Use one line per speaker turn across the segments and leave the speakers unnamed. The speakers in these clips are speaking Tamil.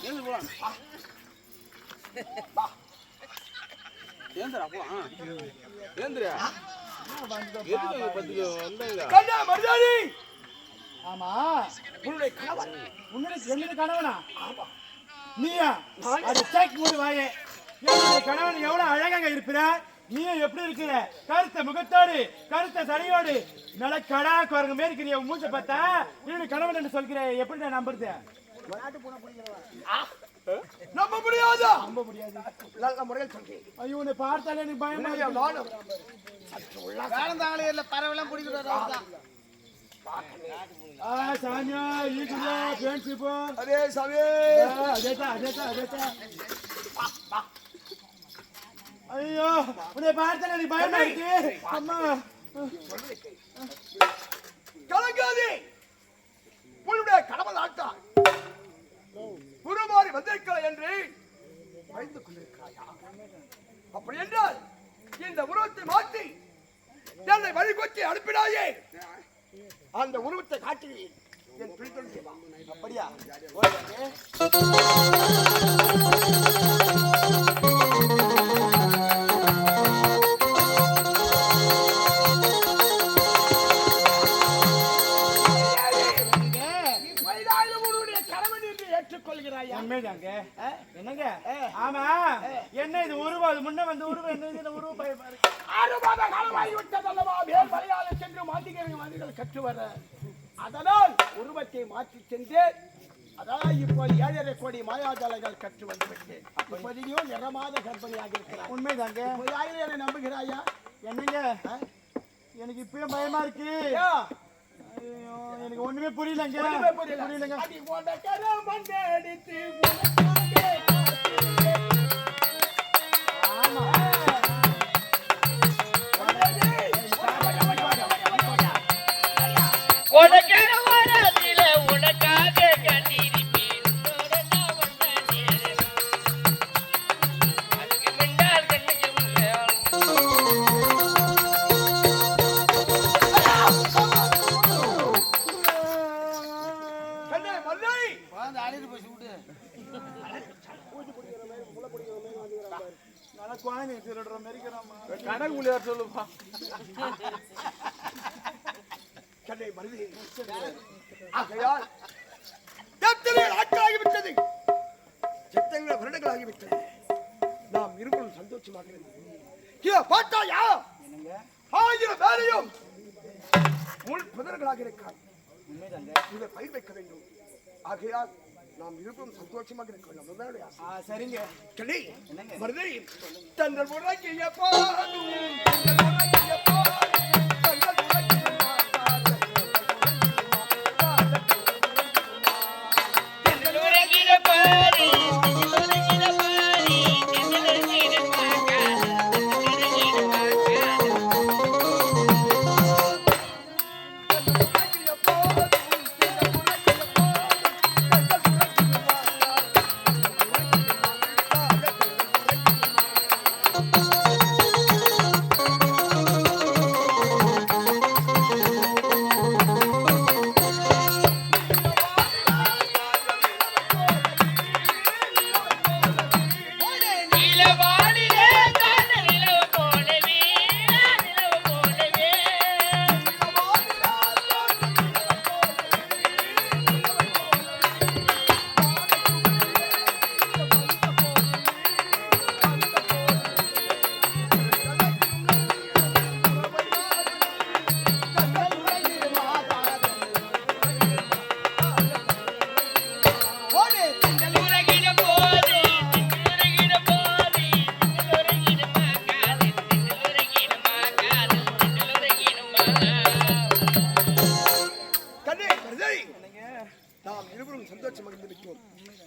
எழுந்து போலாம். ஏந்திரா போலாம். ஏந்திரா. எதுக்கு பத்துக்கு வந்தாங்க?
கண்ணா மருதாணி.
ஆமா,
உன்னுடைய கணவன்.
என்னுடைய கணவனா? ஆமா. நீயா? அது சேக் மூடு வாயே. என்னுடைய கணவன் எவ்வளவு அழகாக இருக்கிறார். நீயும் எப்படி இருக்கிற? கருத்த முகத்தோடு, கருத்த சடையோடு, நல்ல கடா குரங்கு மாரி இருக்கிற மூச்சை பார்த்தா என்னுடைய கணவன் என்று சொல்கிறேன். எப்படி நான் நம்புறது?
நம்ப முடியாதா?
நம்ப முடியாது.
நல்ல முறையில் சொல்றேன்.
ஐயோ, உன்னை பார்த்தாலே எனக்கு பயமா இருக்கு.
நானும் வேறந்தாங்களே இல்ல பரவலாம் பிடிக்கிறாரு.
சாமியா ஈக்குதா ஃப்ரெண்ட்ஷிப்.
அரே சாமி.
அதேதா. ஐயோ, உன்னை பார்த்தாலே எனக்கு பயமா இருக்கு. அம்மா.
கலங்காதே. உன்னுடைய கணவன் ஆட்டா குருமாரி வந்திருக்கிறாய் என்று பயந்து கொண்டிருக்கிறாயா? அப்படி என்றால் இந்த உருவத்தை மாற்றி என்னை வழிகொத்தி அனுப்பினாயே, அந்த உருவத்தை காட்டி என் பிடித்தல் செய்வா. அப்படியா?
என்னங்க? ஆமா, என்ன இது உருவம்? அது முன்ன வந்து உருவம் என்ன? இது உருவம் பயமா இருக்கு.
6 மாத காலமாகி விட்டதல்லவா மேல் மலையாள சென்று மாந்திகள் கற்று வர. அதனால் உருவத்தை மாற்றி சென்று அதாவது இப்போது 7.5 கோடி மாயாஜாலங்கள் கற்று வந்து விட்டேன். இப்போதையும் நிறமாத கர்ப்பிணியாக இருக்கிறார்.
உண்மைதாங்க.
என்னை நம்புகிறாயா?
என்னங்க, எனக்கு இப்பயும் பயமா இருக்கு. எனக்கு ஒண்ணுமே புரியலங்க. புரியலங்க.
வருடங்களாகிவிட்டது. நாம் இருவரும் சந்தோஷமாக பார்த்தாயா? 1000 பேரையும் முள் புதர்களாக இருக்கார். இதை பயிர் வைக்க வேண்டும். ஆகையால் நாம் இருவரும் சந்தோஷமாக இருக்க வேண்டும்.
சரிங்க.
சரி மருதை தங்கள் உலகிய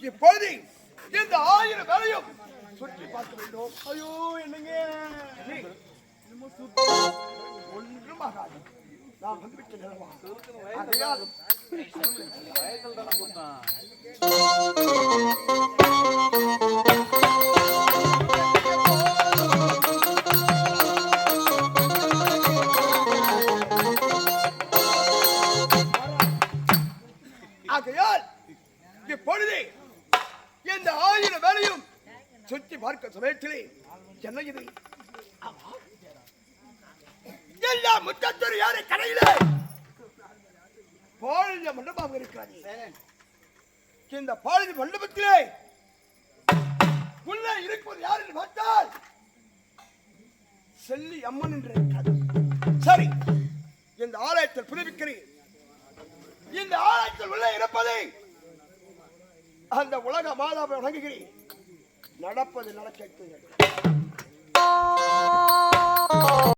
இப்போது இந்த 1000 பேரையும் சுற்றி பார்க்க வேண்டும்.
ஐயோ, என்னங்க
ஒன்றும் ஆகாது. நாம் வந்துவிட்டு நிலவா. ஆகையால் இப்பொழுது சுற்றி பார்க்க சமயத்திலே என்ன இது எல்லா முத்தத்தூர் யாரை கடையிலே பாலிய மண்டபம் இருக்கிறாங்க. இந்த பாலிய மண்டபத்திலே உள்ளே இருப்பது யார் என்று பார்த்தால் செல்லி அம்மன் என்று இருக்கிறது. சரி, இந்த ஆலயத்தில் புதுப்பிக்கிறேன். இந்த ஆலயத்தில் உள்ளே இருப்பதை அந்த உலக மாதாவை வணங்குகிறேன். நடப்பது நடக்க